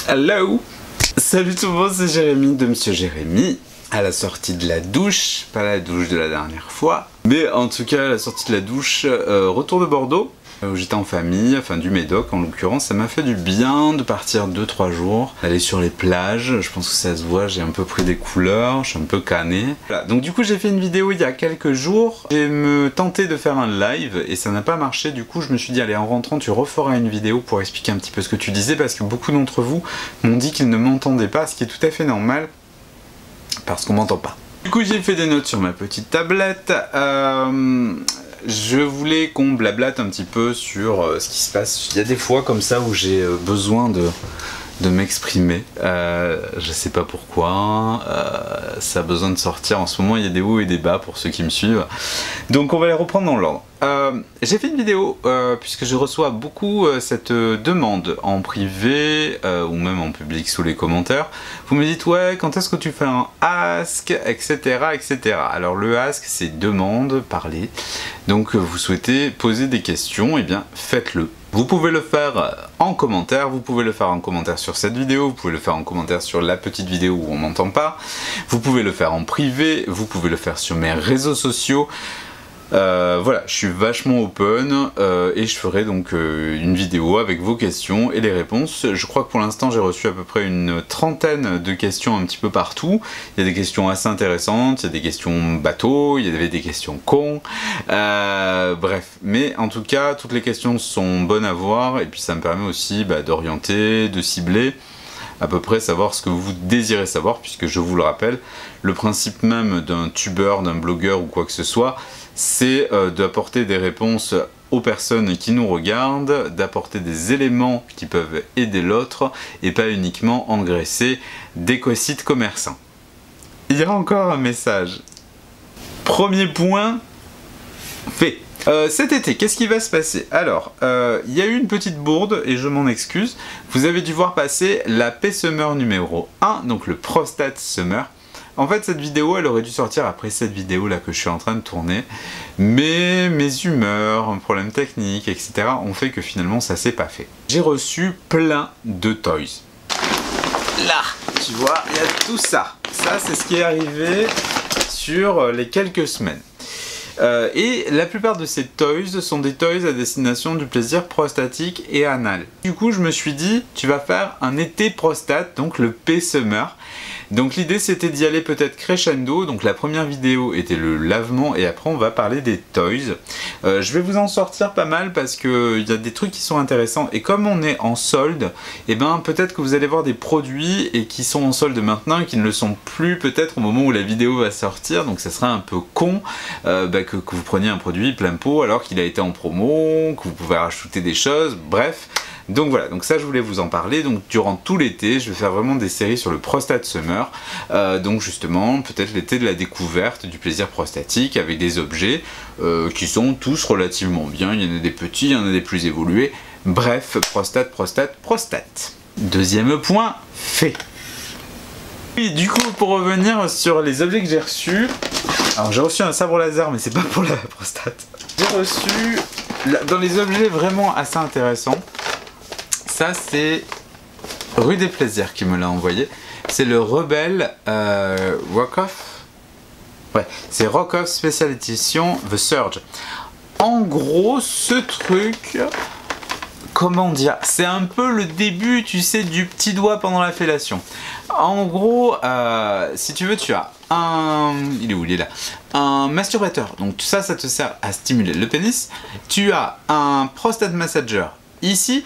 Hello! Salut tout le monde, c'est Jérémy de Monsieur Jérémy. À la sortie de la douche, pas la douche de la dernière fois, mais en tout cas à la sortie de la douche, retour de Bordeaux, où j'étais en famille, enfin du Médoc en l'occurrence. Ça m'a fait du bien de partir 2-3 jours, d'aller sur les plages. Je pense que ça se voit, j'ai un peu pris des couleurs, je suis un peu cané. Voilà. Donc du coup j'ai fait une vidéo il y a quelques jours. J'ai me tenté de faire un live et ça n'a pas marché. Du coup je me suis dit allez, en rentrant tu referas une vidéo pour expliquer un petit peu ce que tu disais, parce que beaucoup d'entre vous m'ont dit qu'ils ne m'entendaient pas, ce qui est tout à fait normal parce qu'on m'entend pas. Du coup j'ai fait des notes sur ma petite tablette. Je voulais qu'on blablate un petit peu sur ce qui se passe. Il y a des fois comme ça où j'ai besoin de m'exprimer. Je sais pas pourquoi. Ça a besoin de sortir. En ce moment, il y a des hauts et des bas pour ceux qui me suivent. Donc on va les reprendre dans l'ordre. J'ai fait une vidéo puisque je reçois beaucoup cette demande en privé ou même en public sous les commentaires. Vous me dites ouais, quand est-ce que tu fais un ask, etc., etc. Alors le ask c'est demande, parler. Donc vous souhaitez poser des questions, et bien faites-le. Vous pouvez le faire en commentaire, vous pouvez le faire en commentaire sur cette vidéo, vous pouvez le faire en commentaire sur la petite vidéo où on m'entend pas, vous pouvez le faire en privé, vous pouvez le faire sur mes réseaux sociaux. Voilà, je suis vachement open et je ferai donc une vidéo avec vos questions et les réponses. Je crois que pour l'instant j'ai reçu à peu près une trentaine de questions un petit peu partout. Il y a des questions assez intéressantes, il y a des questions bateaux, il y avait des questions cons, bref. Mais en tout cas, toutes les questions sont bonnes à voir et puis ça me permet aussi d'orienter, de cibler, à peu près savoir ce que vous désirez savoir, puisque je vous le rappelle, le principe même d'un tubeur, d'un blogueur ou quoi que ce soit, c'est d'apporter des réponses aux personnes qui nous regardent, d'apporter des éléments qui peuvent aider l'autre et pas uniquement engraisser des sites commerçants. Il y a encore un message. Premier point fait. Cet été, qu'est-ce qui va se passer? Alors, il y a eu une petite bourde et je m'en excuse. Vous avez dû voir passer la P-Summer numéro 1, donc le Prostate Summer. En fait, cette vidéo, elle aurait dû sortir après cette vidéo là que je suis en train de tourner. Mais mes humeurs, un problème technique, etc. ont fait que finalement, ça s'est pas fait. J'ai reçu plein de toys. Là, tu vois, il y a tout ça. Ça, c'est ce qui est arrivé sur les quelques semaines. Et la plupart de ces toys sont des toys à destination du plaisir prostatique et anal. Du coup, je me suis dit, tu vas faire un été prostate, donc le P-Summer. Donc l'idée c'était d'y aller peut-être crescendo. Donc la première vidéo était le lavement et après on va parler des toys. Je vais vous en sortir pas mal parce que il y a des trucs qui sont intéressants et comme on est en solde, et ben peut-être que vous allez voir des produits et qui sont en solde maintenant et qui ne le sont plus peut-être au moment où la vidéo va sortir. Donc ça serait un peu con que vous preniez un produit plein pot alors qu'il a été en promo, que vous pouvez rajouter des choses, bref. Donc voilà, donc ça je voulais vous en parler. Donc durant tout l'été, je vais faire vraiment des séries sur le Prostate Summer. Donc justement, peut-être l'été de la découverte du plaisir prostatique avec des objets qui sont tous relativement bien. Il y en a des petits, il y en a des plus évolués. Bref, prostate, prostate, prostate. Deuxième point, fait. Oui, du coup, pour revenir sur les objets que j'ai reçus. Alors j'ai reçu un sabre laser, mais c'est pas pour la prostate. J'ai reçu, dans les objets vraiment assez intéressants, ça c'est Rue des Plaisirs qui me l'a envoyé. C'est le Rebelle Rock-Off. Ouais, c'est Rock-Off Special Edition The Surge. En gros, ce truc, comment dire, c'est un peu le début, tu sais, du petit doigt pendant la fellation. En gros, si tu veux, tu as un... Il est où? Il est là. Un masturbateur. Donc ça te sert à stimuler le pénis. Tu as un prostate massager ici.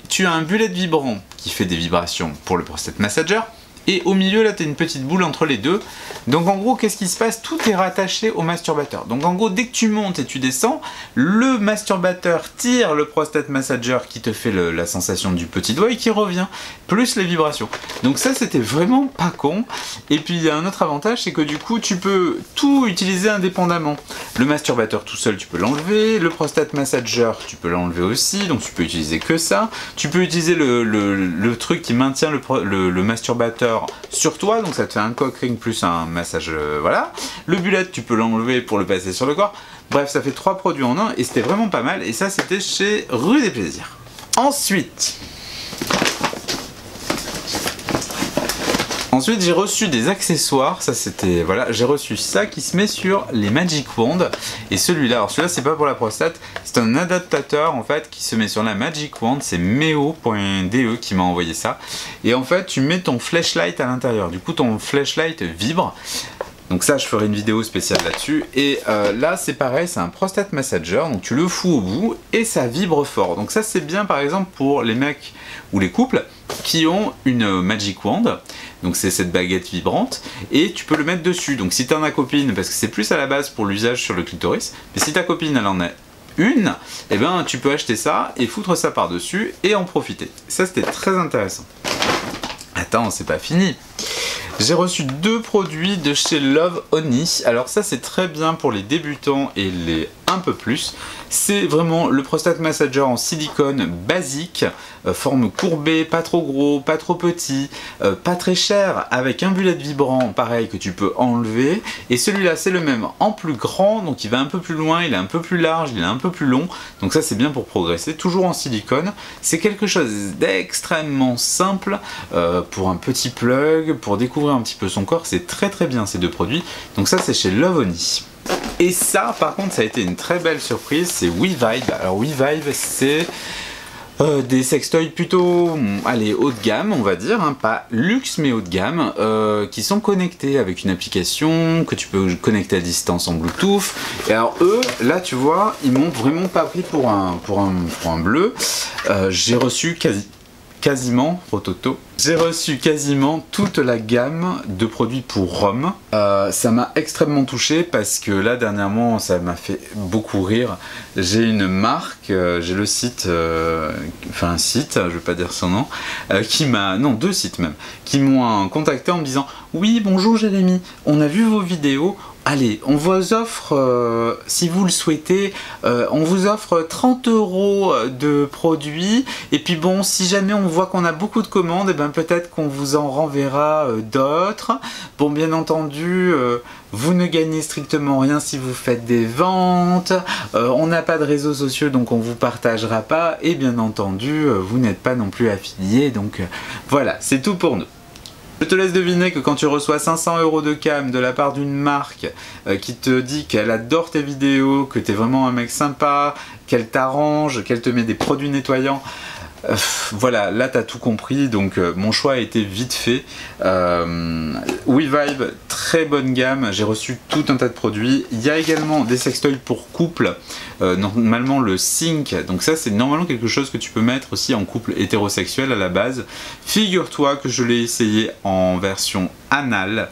Tu as un bullet vibrant qui fait des vibrations pour le prostate massager. Et au milieu, là, tu as une petite boule entre les deux. Donc en gros, qu'est-ce qui se passe? Tout est rattaché au masturbateur. Donc en gros, dès que tu montes et tu descends, le masturbateur tire le prostate massager qui te fait la sensation du petit doigt et qui revient, plus les vibrations. Donc ça, c'était vraiment pas con. Et puis il y a un autre avantage, c'est que du coup, tu peux tout utiliser indépendamment. Le masturbateur tout seul, tu peux l'enlever. Le prostate massager, tu peux l'enlever aussi. Donc tu peux utiliser que ça. Tu peux utiliser le truc qui maintient le masturbateur sur toi, donc ça te fait un cock ring plus un massage, voilà. Le bullet, tu peux l'enlever pour le passer sur le corps. Bref, ça fait 3 produits en un et c'était vraiment pas mal. Et ça, c'était chez Rue des Plaisirs. Ensuite, Ensuite j'ai reçu des accessoires, ça c'était, voilà, j'ai reçu ça qui se met sur les Magic Wand, et celui-là, alors celui-là c'est pas pour la prostate, c'est un adaptateur en fait qui se met sur la Magic Wand, c'est meo.de qui m'a envoyé ça, et en fait tu mets ton flashlight à l'intérieur, du coup ton flashlight vibre. Donc ça je ferai une vidéo spéciale là-dessus, et là c'est pareil, c'est un prostate massager, donc tu le fous au bout et ça vibre fort. Donc ça c'est bien par exemple pour les mecs ou les couples qui ont une Magic Wand, donc c'est cette baguette vibrante, et tu peux le mettre dessus. Donc si t'en as copine, parce que c'est plus à la base pour l'usage sur le clitoris, mais si ta copine elle en a une, et ben tu peux acheter ça et foutre ça par dessus et en profiter. Ça c'était très intéressant. Attends, c'est pas fini. J'ai reçu 2 produits de chez Love Honey. Alors ça c'est très bien pour les débutants et les un peu plus. C'est vraiment le prostate massager en silicone basique, forme courbée, pas trop gros, pas trop petit, pas très cher, avec un bullet vibrant pareil que tu peux enlever. Et celui-là c'est le même en plus grand, donc il va un peu plus loin, il est un peu plus large, il est un peu plus long. Donc ça c'est bien pour progresser, toujours en silicone. C'est quelque chose d'extrêmement simple pour un petit plug, pour découvrir un petit peu son corps. C'est très très bien ces 2 produits. Donc ça c'est chez Love Honey. Et ça par contre ça a été une très belle surprise, c'est WeVibe. Alors WeVibe c'est des sextoys plutôt allez, haut de gamme on va dire, hein, pas luxe mais haut de gamme, qui sont connectés avec une application que tu peux connecter à distance en Bluetooth. Et alors eux, là tu vois, ils m'ont vraiment pas pris pour un bleu. J'ai reçu quasiment, Rototo, j'ai reçu quasiment toute la gamme de produits pour Rome. Ça m'a extrêmement touché parce que là dernièrement ça m'a fait beaucoup rire. J'ai une marque, j'ai le site, enfin un site, je vais pas dire son nom, qui m'a, non 2 sites même, qui m'ont contacté en me disant oui bonjour Jérémy, on a vu vos vidéos. Allez, on vous offre, si vous le souhaitez, on vous offre 30 € de produits. Et puis bon, si jamais on voit qu'on a beaucoup de commandes, et ben peut-être qu'on vous en renverra d'autres. Bon, bien entendu, vous ne gagnez strictement rien si vous faites des ventes. On n'a pas de réseaux sociaux, donc on vous partagera pas. Et bien entendu, vous n'êtes pas non plus affilié. Donc voilà, c'est tout pour nous. Je te laisse deviner que quand tu reçois 500 € de cam de la part d'une marque qui te dit qu'elle adore tes vidéos, que tu es vraiment un mec sympa, qu'elle t'arrange, qu'elle te met des produits nettoyants, voilà, là t'as tout compris, donc mon choix a été vite fait. WeVibe, très bonne gamme, j'ai reçu tout un tas de produits. Il y a également des sextoys pour couple, normalement le Sync, donc ça c'est normalement quelque chose que tu peux mettre aussi en couple hétérosexuel à la base. Figure-toi que je l'ai essayé en version anale.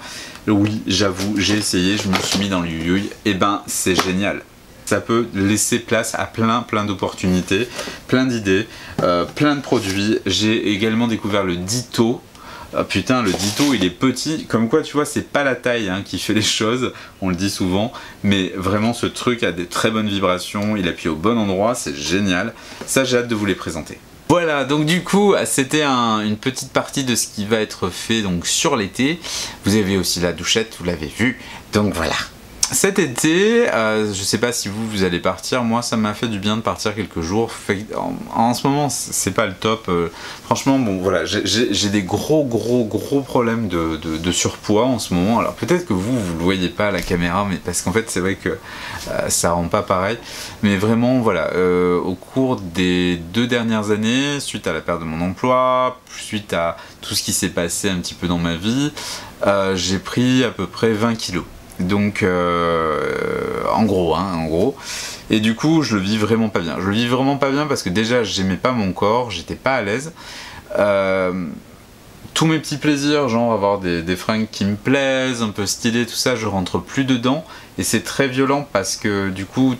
Oui, j'avoue, j'ai essayé, je me suis mis dans le yui, et ben c'est génial. Ça peut laisser place à plein d'opportunités, plein d'idées, plein de produits. J'ai également découvert le Ditto. Putain, le Ditto il est petit, comme quoi tu vois c'est pas la taille hein, qui fait les choses, on le dit souvent, mais vraiment ce truc a des très bonnes vibrations, il appuie au bon endroit, c'est génial. Ça j'ai hâte de vous les présenter. Voilà, donc du coup c'était une petite partie de ce qui va être fait donc sur l'été. Vous avez aussi la douchette, vous l'avez vu, donc voilà. Cet été, je sais pas si vous allez partir, moi ça m'a fait du bien de partir quelques jours. En ce moment c'est pas le top, franchement bon voilà, j'ai des gros problèmes de surpoids en ce moment. Alors peut-être que vous le voyez pas à la caméra, mais parce qu'en fait c'est vrai que ça rend pas pareil. Mais vraiment voilà, au cours des 2 dernières années, suite à la perte de mon emploi, suite à tout ce qui s'est passé un petit peu dans ma vie, j'ai pris à peu près 20 kilos. Donc en gros, et du coup je le vis vraiment pas bien. Je le vis vraiment pas bien parce que déjà j'aimais pas mon corps, j'étais pas à l'aise. Tous mes petits plaisirs, genre avoir des fringues qui me plaisent, un peu stylées, tout ça, je rentre plus dedans. Et c'est très violent parce que du coup,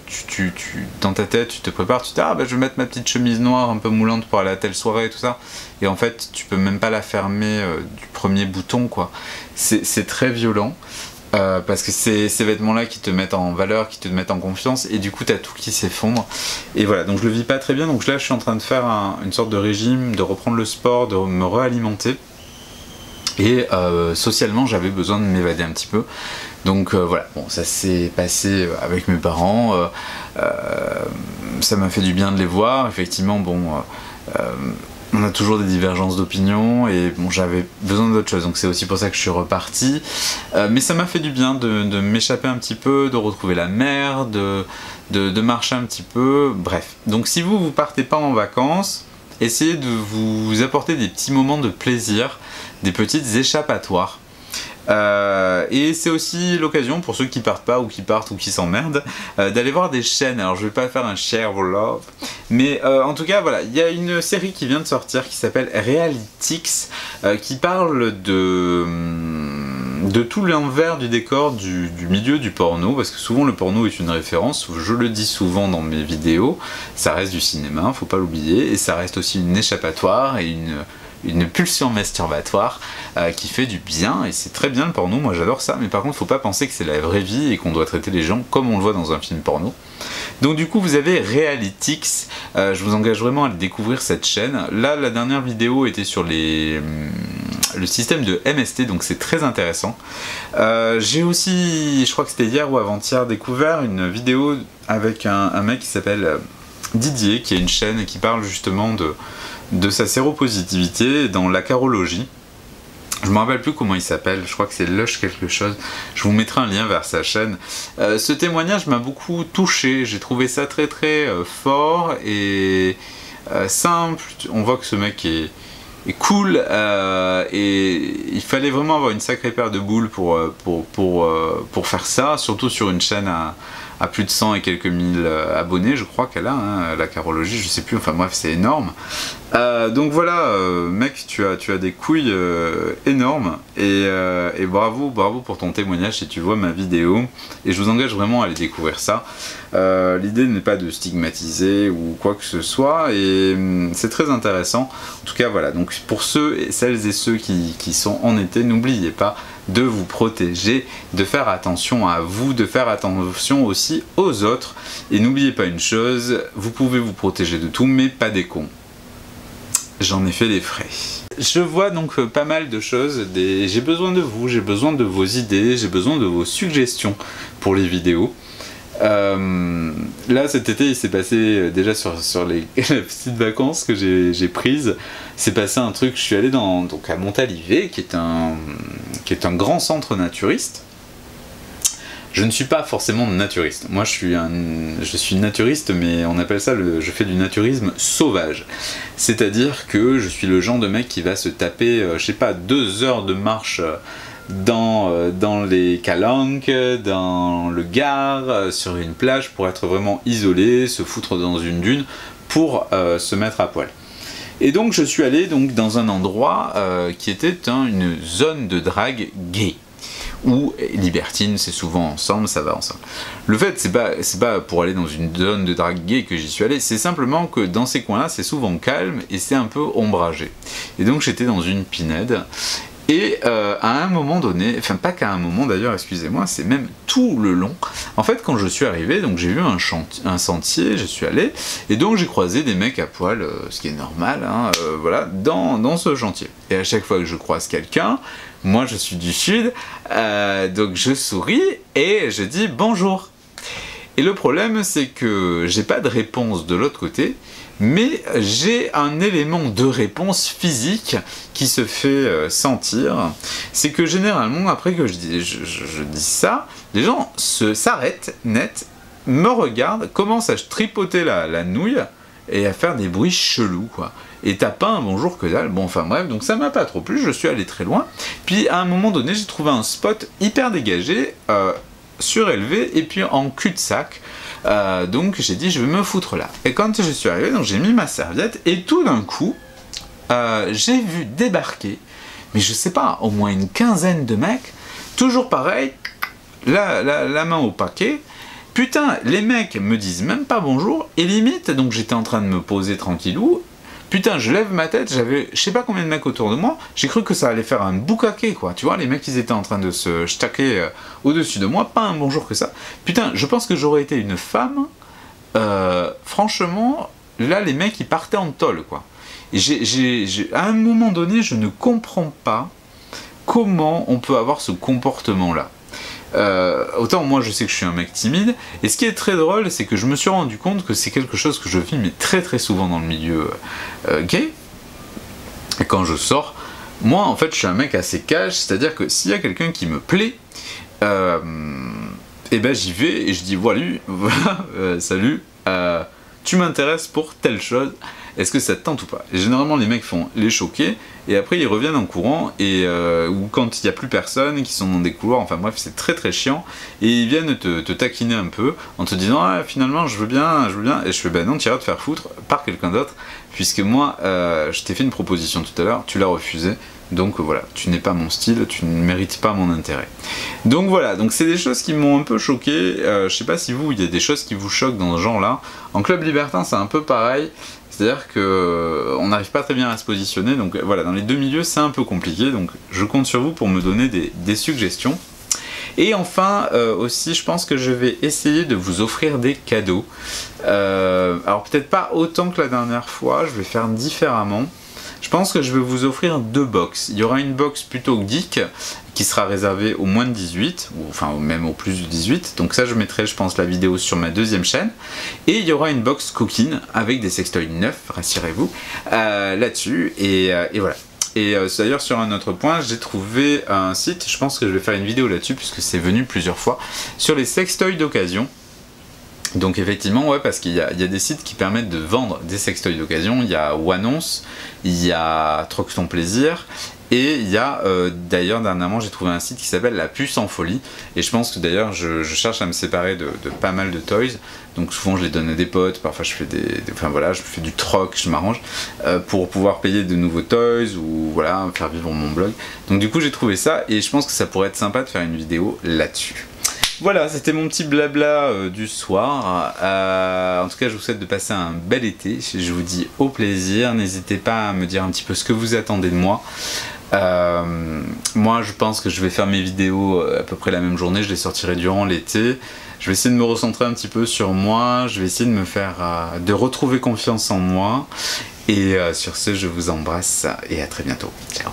dans ta tête, tu te prépares, tu te dis ah bah je vais mettre ma petite chemise noire un peu moulante pour aller à telle soirée et tout ça. Et en fait, tu peux même pas la fermer du premier bouton quoi. C'est très violent. Parce que c'est ces vêtements-là qui te mettent en valeur, qui te mettent en confiance, et du coup t'as tout qui s'effondre. Et voilà, donc je le vis pas très bien, donc là je suis en train de faire une sorte de régime, de reprendre le sport, de me réalimenter. Et socialement j'avais besoin de m'évader un petit peu. Donc voilà, bon ça s'est passé avec mes parents, ça m'a fait du bien de les voir, effectivement bon... on a toujours des divergences d'opinion et bon, j'avais besoin d'autre chose, donc c'est aussi pour ça que je suis reparti. Mais ça m'a fait du bien de m'échapper un petit peu, de retrouver la mer, de marcher un petit peu, bref. Donc si vous partez pas en vacances, essayez de vous apporter des petits moments de plaisir, des petites échappatoires. Et c'est aussi l'occasion pour ceux qui partent pas ou qui partent ou qui s'emmerdent d'aller voir des chaînes. Alors je vais pas faire un share vlog, mais en tout cas voilà, il y a une série qui vient de sortir qui s'appelle Realytix, qui parle de tout l'envers du décor du milieu du porno, parce que souvent le porno est une référence, je le dis souvent dans mes vidéos, ça reste du cinéma, faut pas l'oublier, et ça reste aussi une échappatoire et une pulsion masturbatoire qui fait du bien, et c'est très bien le porno, moi j'adore ça, mais par contre faut pas penser que c'est la vraie vie et qu'on doit traiter les gens comme on le voit dans un film porno. Donc du coup vous avez Realytix, je vous engage vraiment à découvrir cette chaîne. Là la dernière vidéo était sur le système de MST, donc c'est très intéressant. J'ai aussi, je crois que c'était hier ou avant-hier, découvert une vidéo avec un mec qui s'appelle Didier, qui a une chaîne qui parle justement de sa séropositivité dans la carologie. Je me rappelle plus comment il s'appelle, je crois que c'est Lush quelque chose, je vous mettrai un lien vers sa chaîne. Ce témoignage m'a beaucoup touché, j'ai trouvé ça très fort et simple. On voit que ce mec est cool et il fallait vraiment avoir une sacrée paire de boules pour faire ça, surtout sur une chaîne à plus de 100 et quelques mille abonnés, je crois qu'elle a, hein, la carologie, je sais plus, enfin bref, c'est énorme. Donc voilà, mec, tu as des couilles énormes et bravo pour ton témoignage si tu vois ma vidéo, et je vous engage vraiment à aller découvrir ça. L'idée n'est pas de stigmatiser ou quoi que ce soit, et c'est très intéressant. En tout cas voilà, donc pour celles et ceux qui sont en été, n'oubliez pas de vous protéger, de faire attention à vous, de faire attention aussi aux autres, et n'oubliez pas une chose, vous pouvez vous protéger de tout mais pas des cons. J'en ai fait des frais. Je vois donc pas mal de choses, j'ai besoin de vous, j'ai besoin de vos idées, j'ai besoin de vos suggestions pour les vidéos. Là cet été il s'est passé déjà sur les petites vacances que j'ai prises, c'est passé un truc, je suis allé donc à Montalivet qui est un grand centre naturiste. Je ne suis pas forcément naturiste, moi je suis naturiste, mais on appelle ça je fais du naturisme sauvage, c'est-à-dire que je suis le genre de mec qui va se taper je sais pas 2 heures de marche dans les calanques, dans le Gard, sur une plage pour être vraiment isolé, se foutre dans une dune pour se mettre à poil. Et donc je suis allé donc dans un endroit qui était une zone de drague gay, ou libertine, c'est souvent ensemble, ça va ensemble. Le fait, c'est pas pour aller dans une zone de drague gay que j'y suis allé, c'est simplement que dans ces coins-là, c'est souvent calme et c'est un peu ombragé. Et donc j'étais dans une pinède. Et à un moment donné, enfin pas qu'à un moment d'ailleurs, excusez-moi, c'est même tout le long. En fait, quand je suis arrivé, donc j'ai vu un sentier, je suis allé, et donc j'ai croisé des mecs à poil, ce qui est normal, hein, voilà, dans ce chantier. Et à chaque fois que je croise quelqu'un, moi je suis du sud, donc je souris et je dis bonjour. Et le problème, c'est que j'ai pas de réponse de l'autre côté, mais j'ai un élément de réponse physique qui se fait sentir. C'est que généralement, après que je dis ça, les gens s'arrêtent net, me regardent, commencent à tripoter la nouille et à faire des bruits chelous, quoi. Et t'as pas un bonjour que dalle. Bon, enfin bref, donc ça m'a pas trop plu, je suis allé très loin. Puis à un moment donné, j'ai trouvé un spot hyper dégagé, surélevé et puis en cul-de-sac. Donc j'ai dit je vais me foutre là. Et quand je suis arrivé, donc j'ai mis ma serviette et tout d'un coup j'ai vu débarquer, mais je sais pas, au moins une quinzaine de mecs, toujours pareil, la main au paquet. Putain, les mecs me disent même pas bonjour, et limite, donc j'étais en train de me poser tranquillou. Putain, je lève ma tête, j'avais je sais pas combien de mecs autour de moi, j'ai cru que ça allait faire un boucaquet, quoi. Tu vois, les mecs, ils étaient en train de se stacker au-dessus de moi, pas un bonjour que ça. Putain, je pense que j'aurais été une femme, franchement, là, les mecs, ils partaient en tôle, quoi. Et à un moment donné, je ne comprends pas comment on peut avoir ce comportement-là. Autant moi je sais que je suis un mec timide, et ce qui est très drôle, c'est que je me suis rendu compte que c'est quelque chose que je vis mais très souvent dans le milieu gay, Et quand je sors, moi en fait je suis un mec assez cash, c'est-à-dire que s'il y a quelqu'un qui me plaît, et ben j'y vais et je dis voilà, salut, tu m'intéresses pour telle chose, est-ce que ça te tente ou pas? Et généralement les mecs font les choquer et après ils reviennent en courant, et ou quand il n'y a plus personne, qui sont dans des couloirs, enfin bref c'est très très chiant, et ils viennent te taquiner un peu en te disant ah finalement je veux bien, et je fais bah non, tu iras te faire foutre par quelqu'un d'autre, puisque moi je t'ai fait une proposition tout à l'heure, tu l'as refusée. Donc voilà, tu n'es pas mon style, tu ne mérites pas mon intérêt. Donc voilà, donc c'est des choses qui m'ont un peu choqué. Je sais pas si vous, il y a des choses qui vous choquent dans ce genre-là. En club libertin, c'est un peu pareil. C'est-à-dire qu'on n'arrive pas très bien à se positionner. Donc voilà, dans les deux milieux, c'est un peu compliqué. Donc je compte sur vous pour me donner des suggestions. Et enfin, aussi, je pense que je vais essayer de vous offrir des cadeaux. Alors peut-être pas autant que la dernière fois, je vais faire différemment. Je pense que je vais vous offrir deux box. Il y aura une box plutôt geek qui sera réservée aux moins de 18, ou enfin même aux plus de 18. Donc ça je mettrai je pense la vidéo sur ma deuxième chaîne. Et il y aura une box coquine avec des sextoys neufs, rassurez-vous, là-dessus. Et voilà. Et d'ailleurs sur un autre point, j'ai trouvé un site, je pense que je vais faire une vidéo là-dessus puisque c'est venu plusieurs fois, sur les sextoys d'occasion. Donc effectivement, ouais, parce qu'il y a des sites qui permettent de vendre des sextoys d'occasion. Il y a Wannonce, il y a Troque ton plaisir, et il y a d'ailleurs dernièrement j'ai trouvé un site qui s'appelle La Puce en Folie. Et je pense que d'ailleurs je cherche à me séparer de pas mal de toys. Donc souvent je les donne à des potes, parfois je fais enfin voilà, je fais du troc, je m'arrange pour pouvoir payer de nouveaux toys ou voilà, faire vivre mon blog. Donc du coup j'ai trouvé ça et je pense que ça pourrait être sympa de faire une vidéo là-dessus. Voilà, c'était mon petit blabla du soir. En tout cas, je vous souhaite de passer un bel été. Je vous dis au plaisir. N'hésitez pas à me dire un petit peu ce que vous attendez de moi. Moi, je pense que je vais faire mes vidéos à peu près la même journée. Je les sortirai durant l'été. Je vais essayer de me recentrer un petit peu sur moi. Je vais essayer de me faire, de retrouver confiance en moi. Et sur ce, je vous embrasse et à très bientôt. Ciao.